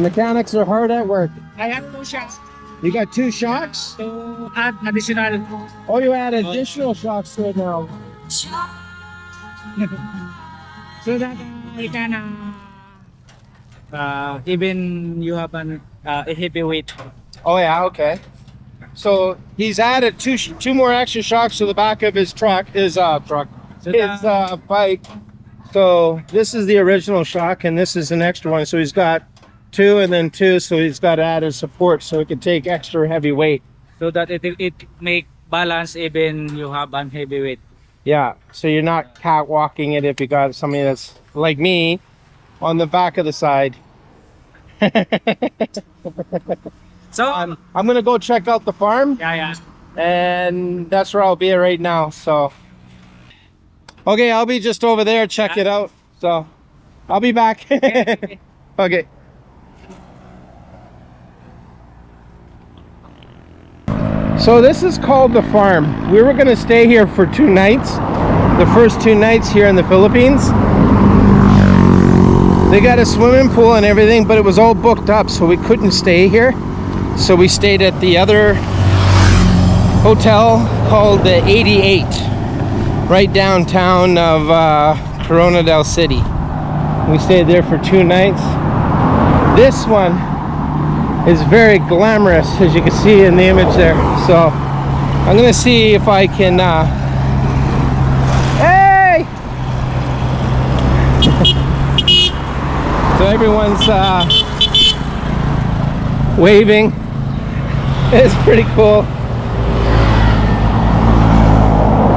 mechanics are hard at work. I have 2 shocks You got 2 shocks? to add additional. Oh, you add additional shocks to it now. So that you can even you have a heavy weight. Oh yeah, okay. So he's added two more extra shocks to the back of his truck, his bike. So this is the original shock, and this is an extra one. So he's got 2 and then 2. So he's got added support, so he can take extra heavy weight. So that it make balance even you have an heavy weight. Yeah. So you're not catwalking it if you got somebody that's like me on the back of the side. So I'm gonna go check out the farm. yeah. And that's where I'll be right now. So okay, I'll be just over there, check it out. So I'll be back. Okay. So this is called the farm. We were gonna stay here for 2 nights, the first 2 nights here in the Philippines. They got a swimming pool and everything, but it was all booked up, so we couldn't stay here. So we stayed at the other hotel called the 88, right downtown of Koronadal city. We stayed there for 2 nights. This one is very glamorous, as you can see in the image there. So I'm gonna see if I can hey! So everyone's waving. It's pretty cool.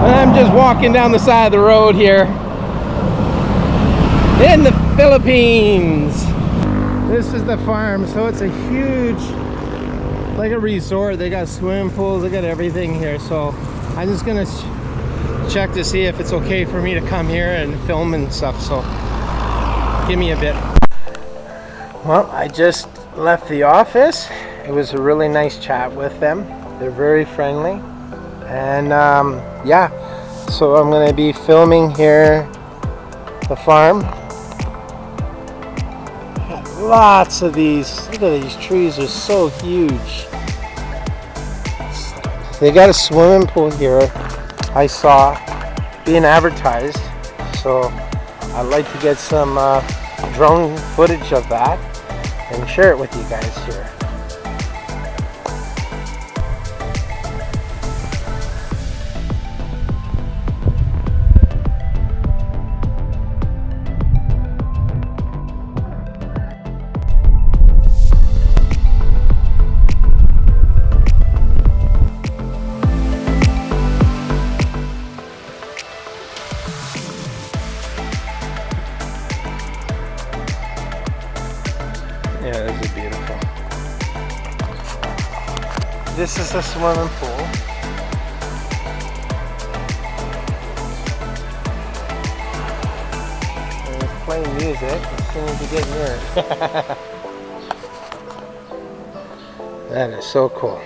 I'm just walking down the side of the road here in the Philippines. This is the farm, so it's a huge, like a resort. They got swimming pools, they got everything here. So I'm just gonna check to see if it's okay for me to come here and film and stuff. So give me a bit. Well, I just left the office. It was a really nice chat with them. They're very friendly. And yeah, so I'm gonna be filming here the farm. Lots of these. Look at these trees, are so huge. They got a swimming pool here, I saw being advertised. So I'd like to get some drone footage of that and share it with you guys here. Yeah, this is beautiful. This is a swimming pool. And it's playing music as soon as you get near it. That is so cool.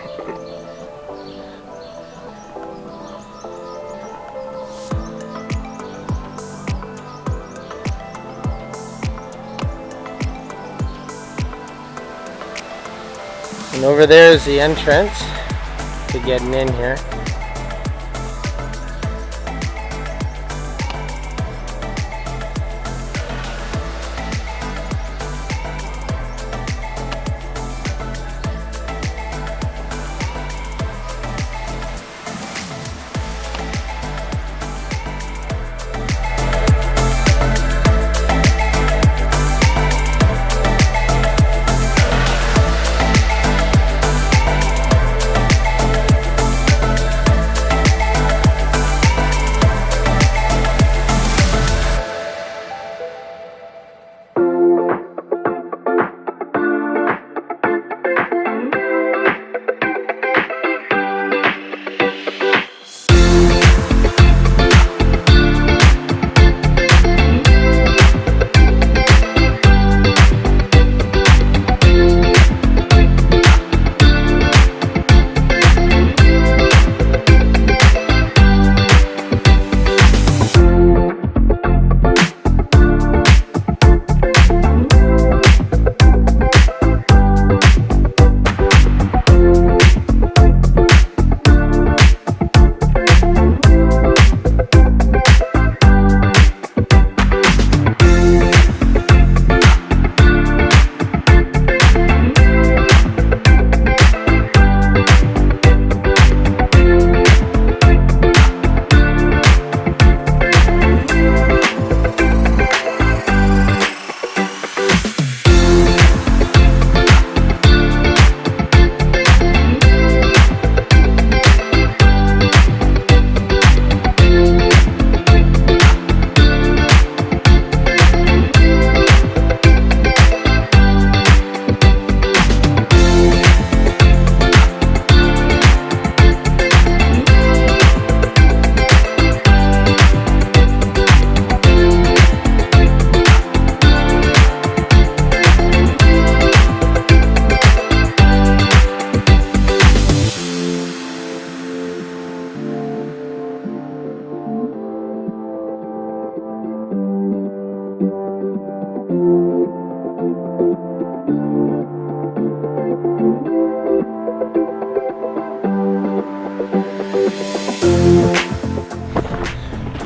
And over there is the entrance to getting in here.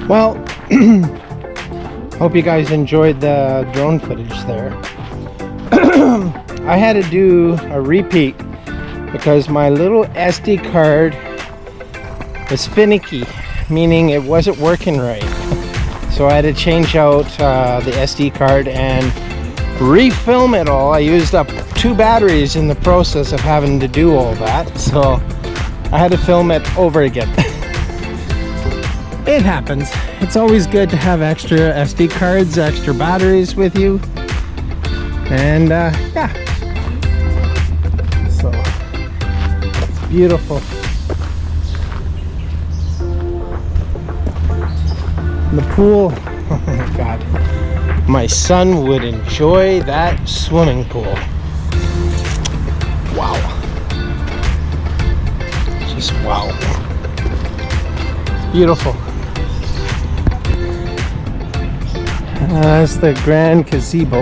Well, hope you guys enjoyed the drone footage there. I had to do a repeat because my little SD card was finicky, meaning it wasn't working right. So I had to change out the SD card and refilm it all. I used up 2 batteries in the process of having to do all that, so I had to film it over again. It happens. It's always good to have extra SD cards, extra batteries with you, and yeah, so it's beautiful. The pool, oh my god, my son would enjoy that swimming pool. Wow, just wow, it's beautiful. That's the grand gazebo.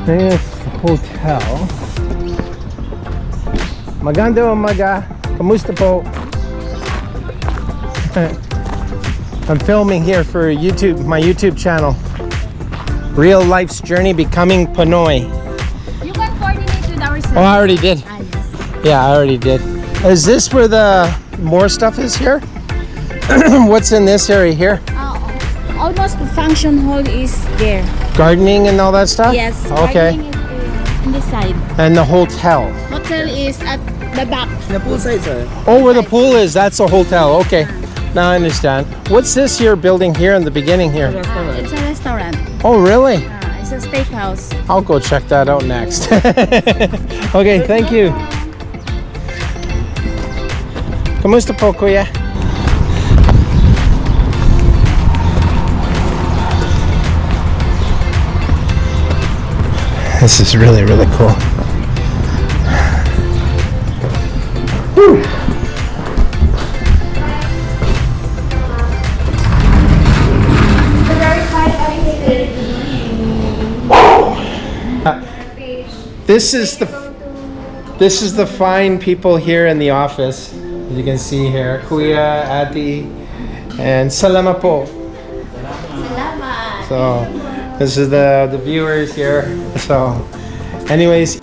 There's the hotel. Maganda umaga. Kamusta po? I'm filming here for YouTube, my YouTube channel. Real life's journey becoming Pinoy. You can coordinate with our service. Oh, I already did. Yes. Yeah, I already did. Is this where the more stuff is here? What's in this area here? Almost the function hall is there. Gardening and all that stuff? Yes. Okay. Gardening is on this side. And the hotel. Hotel is at the back. The pool side, sir. Oh, where the pool is, that's a hotel. Okay. Now I understand. What's this here building here in the beginning here? It's a restaurant. Oh, really? It's a steakhouse. I'll go check that out next. Okay, thank you. Kamusta po, kuya? This is really, really cool. Whew. This is the fine people here in the office. As you can see here, Kuya, Ati, and Salamat po. Salamat. So this is the viewers here. So anyways.